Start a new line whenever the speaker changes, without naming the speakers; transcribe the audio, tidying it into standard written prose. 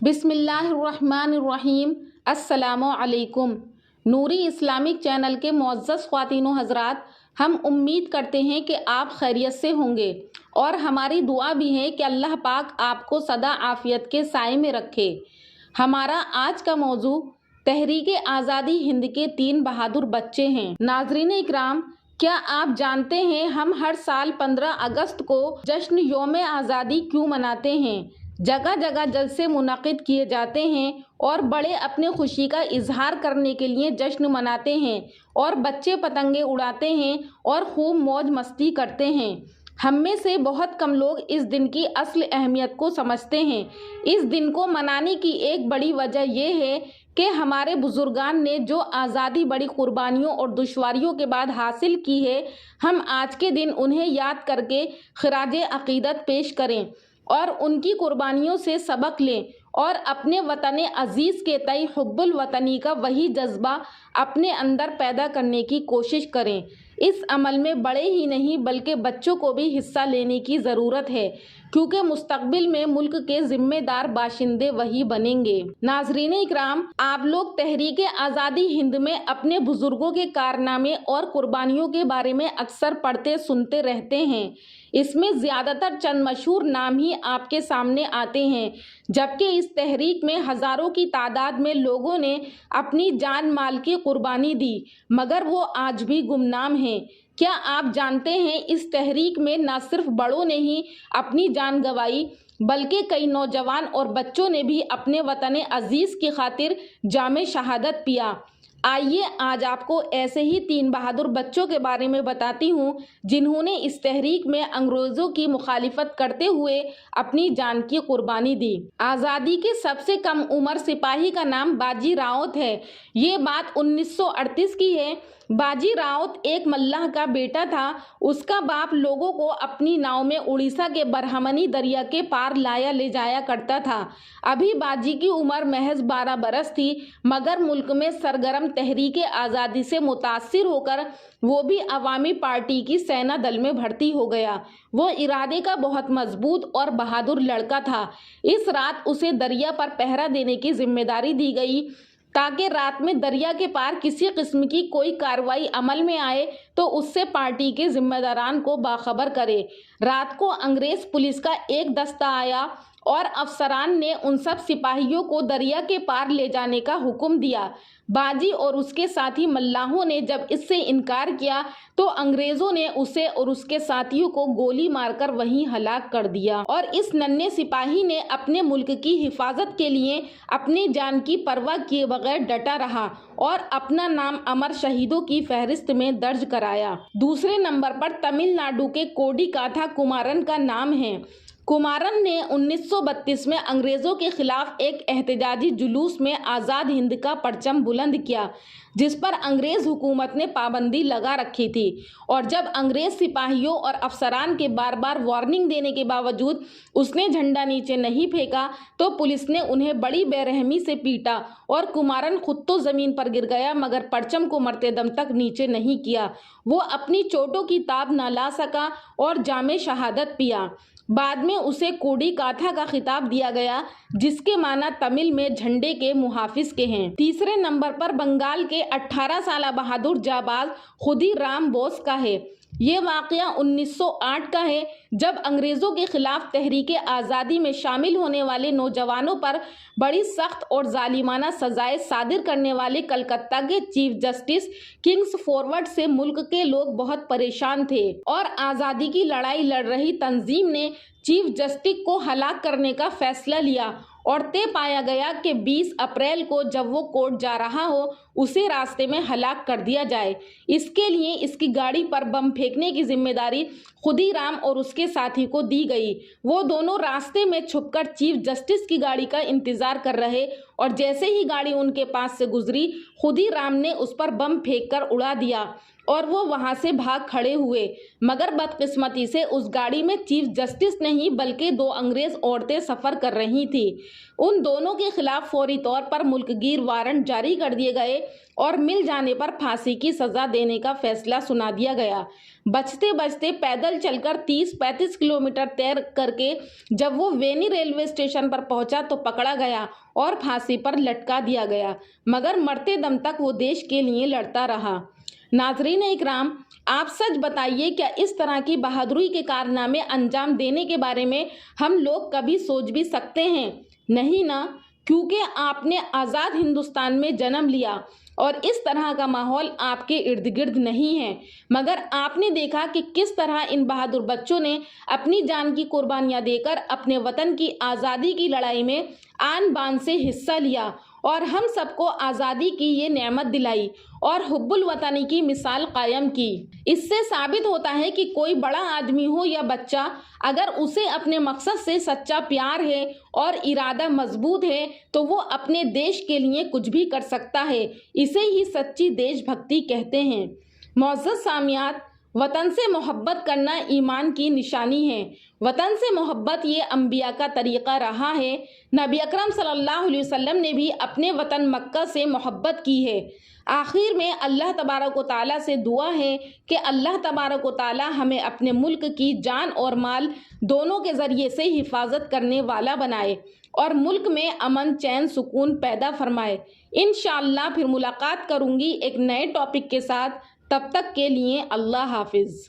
بسم اللہ الرحمن الرحیم۔ السلام علیکم۔ نوری اسلامک چینل کے معزز خواتین و حضرات، ہم امید کرتے ہیں کہ آپ خیریت سے ہوں گے اور ہماری دعا بھی ہے کہ اللہ پاک آپ کو سدا عافیت کے سائے میں رکھے۔ ہمارا آج کا موضوع تحریک آزادی ہند کے 3 بہادر بچے ہیں۔ ناظرین اکرام، کیا آپ جانتے ہیں ہم ہر سال 15 اگست کو جشن یوم آزادی کیوں مناتے ہیں؟ جگہ جگہ جلسے منعقد کیے جاتے ہیں اور بڑے اپنے خوشی کا اظہار کرنے کے لیے جشن مناتے ہیں اور بچے پتنگیں اڑاتے ہیں اور خوب موج مستی کرتے ہیں۔ ہم میں سے بہت کم لوگ اس دن کی اصل اہمیت کو سمجھتے ہیں۔ اس دن کو منانے کی ایک بڑی وجہ یہ ہے کہ ہمارے بزرگان نے جو آزادی بڑی قربانیوں اور دشواریوں کے بعد حاصل کی ہے، ہم آج کے دن انہیں یاد کر کے خراج عقیدت پیش کریں اور ان کی قربانیوں سے سبق لیں اور اپنے وطن عزیز کے تئیں حب الوطنی کا وہی جذبہ اپنے اندر پیدا کرنے کی کوشش کریں۔ اس عمل میں بڑے ہی نہیں بلکہ بچوں کو بھی حصہ لینے کی ضرورت ہے، کیونکہ مستقبل میں ملک کے ذمہ دار باشندے وہی بنیں گے۔ ناظرین اکرام، آپ لوگ تحریک آزادی ہند میں اپنے بزرگوں کے کارنامے اور قربانیوں کے بارے میں اکثر پڑھتے سنتے رہتے ہیں۔ اس میں زیادہ تر چند مشہور نام ہی آپ کے سامنے آتے ہیں، جبکہ اس تحریک میں ہزاروں کی تعداد میں لوگوں نے اپنی جان مال کی قربانی دی، مگر وہ آج بھی گمنام ہیں۔ کیا آپ جانتے ہیں اس تحریک میں نہ صرف بڑوں نے ہی اپنی جان گنوائی، بلکہ کئی نوجوان اور بچوں نے بھی اپنے وطن عزیز کی خاطر جام شہادت پیا۔ آئیے آج آپ کو ایسے ہی 3 بہادر بچوں کے بارے میں بتاتی ہوں جنہوں نے اس تحریک میں انگریزوں کی مخالفت کرتے ہوئے اپنی جان کی قربانی دی۔ آزادی کے سب سے کم عمر سپاہی کا نام باجی راؤت ہے۔ یہ بات 1938 کی ہے۔ باجی راؤت ایک ملاح کا بیٹا تھا۔ اس کا باپ لوگوں کو اپنی ناؤ میں اڑیسہ کے برہمنی دریا کے پار لایا لے جایا کرتا تھا۔ ابھی باجی کی عمر محض 12 برس تھی، مگر ملک میں سرگرم تحریک آزادی سے متاثر ہو کر وہ بھی عوامی پارٹی کی سینا دل میں بھرتی ہو گیا۔ وہ ارادے کا بہت مضبوط اور بہادر لڑکا تھا۔ اس رات اسے دریا پر پہرا دینے کی ذمہ داری دی گئی تاکہ رات میں دریا کے پار کسی قسم کی کوئی کارروائی عمل میں آئے تو اس سے پارٹی کے ذمہ داران کو باخبر کرے۔ رات کو انگریز پولیس کا ایک دستہ آیا اور افسران نے ان سب سپاہیوں کو دریا کے پار لے جانے کا حکم دیا۔ باجی اور اس کے ساتھی ملاحوں نے جب اس سے انکار کیا تو انگریزوں نے اسے اور اس کے ساتھیوں کو گولی مار کر وہیں ہلاک کر دیا، اور اس ننھے سپاہی نے اپنے ملک کی حفاظت کے لیے اپنی جان کی پرواہ کیے بغیر ڈٹا رہا اور اپنا نام امر شہیدوں کی فہرست میں درج کرایا۔ دوسرے نمبر پر تمل ناڈو کے کوڈی کاتھا کمارن کا نام ہے۔ کمارن نے 1932 میں انگریزوں کے خلاف ایک احتجاجی جلوس میں آزاد ہند کا پرچم بلند کیا، جس پر انگریز حکومت نے پابندی لگا رکھی تھی، اور جب انگریز سپاہیوں اور افسران کے بار بار وارننگ دینے کے باوجود اس نے جھنڈا نیچے نہیں پھینکا تو پولیس نے انہیں بڑی بے رحمی سے پیٹا اور کمارن خود تو زمین پر گر گیا مگر پرچم کو مرتے دم تک نیچے نہیں کیا۔ وہ اپنی چوٹوں کی تاب نہ لا سکا اور جام شہادت پیا۔ بعد میں اسے کوڈی کاتھا کا خطاب دیا گیا، جس کے معنی تمل میں جھنڈے کے محافظ کے ہیں۔ تیسرے نمبر پر بنگال کے 18 سالہ بہادر جانباز خودی رام بوس کا ہے۔ یہ واقعہ 1908 کا ہے، جب انگریزوں کے خلاف تحریک آزادی میں شامل ہونے والے نوجوانوں پر بڑی سخت اور ظالمانہ سزائیں صادر کرنے والے کلکتہ کے چیف جسٹس کنگز فورورڈ سے ملک کے لوگ بہت پریشان تھے، اور آزادی کی لڑائی لڑ رہی تنظیم نے چیف جسٹس کو ہلاک کرنے کا فیصلہ لیا، اور طے پایا گیا کہ 20 اپریل کو جب وہ کورٹ جا رہا ہو اسے راستے میں ہلاک کر دیا جائے۔ اس کے لیے اس کی گاڑی پر بم پھینکنے کی ذمہ داری خودی رام اور اس کے ساتھی کو دی گئی۔ وہ دونوں راستے میں چھپ کر چیف جسٹس کی گاڑی کا انتظار کر رہے، اور جیسے ہی گاڑی ان کے پاس سے گزری خودی رام نے اس پر بم پھینک کر اڑا دیا، اور وہ وہاں سے بھاگ کھڑے ہوئے، مگر بدقسمتی سے اس گاڑی میں چیف جسٹس نہیں بلکہ 2 انگریز عورتیں سفر کر رہی تھیں۔ ان دونوں کے خلاف فوری طور پر ملک گیر وارنٹ جاری کر دیے گئے اور مل جانے پر پھانسی کی سزا دینے کا فیصلہ سنا دیا گیا۔ بچتے بچتے پیدل چل کر 30-35 کلومیٹر طے کر کے جب وہ وینی ریلوے اسٹیشن پر پہنچا تو پکڑا گیا اور پھانسی پر لٹکا دیا گیا، مگر مرتے دم تک وہ دیش کے لیے لڑتا رہا۔ ناظرین اکرام، آپ سچ بتائیے، کیا اس طرح کی بہادری کے کارنامے انجام دینے کے بارے میں ہم لوگ کبھی سوچ بھی سکتے ہیں؟ نہیں نا، کیونکہ آپ نے آزاد ہندوستان میں جنم لیا اور اس طرح کا ماحول آپ کے ارد گرد نہیں ہے، مگر آپ نے دیکھا کہ کس طرح ان بہادر بچوں نے اپنی جان کی قربانیاں دے کر اپنے وطن کی آزادی کی لڑائی میں آن بان سے حصہ لیا اور ہم سب کو آزادی کی یہ نعمت دلائی اور حب الوطنی کی مثال قائم کی۔ اس سے ثابت ہوتا ہے کہ کوئی بڑا آدمی ہو یا بچہ، اگر اسے اپنے مقصد سے سچا پیار ہے اور ارادہ مضبوط ہے تو وہ اپنے دیش کے لیے کچھ بھی کر سکتا ہے۔ اسے ہی سچی دیش بھکتی کہتے ہیں۔ معزز سامعات، وطن سے محبت کرنا ایمان کی نشانی ہے۔ وطن سے محبت یہ انبیاء کا طریقہ رہا ہے۔ نبی اکرم صلی اللہ علیہ وسلم نے بھی اپنے وطن مکہ سے محبت کی ہے۔ آخر میں اللہ تبارک و تعالیٰ سے دعا ہے کہ اللہ تبارک و تعالیٰ ہمیں اپنے ملک کی جان اور مال دونوں کے ذریعے سے حفاظت کرنے والا بنائے اور ملک میں امن، چین، سکون پیدا فرمائے۔ انشاءاللہ پھر ملاقات کروں گی ایک نئے ٹاپک کے ساتھ۔ تب تک کے لیے اللہ حافظ۔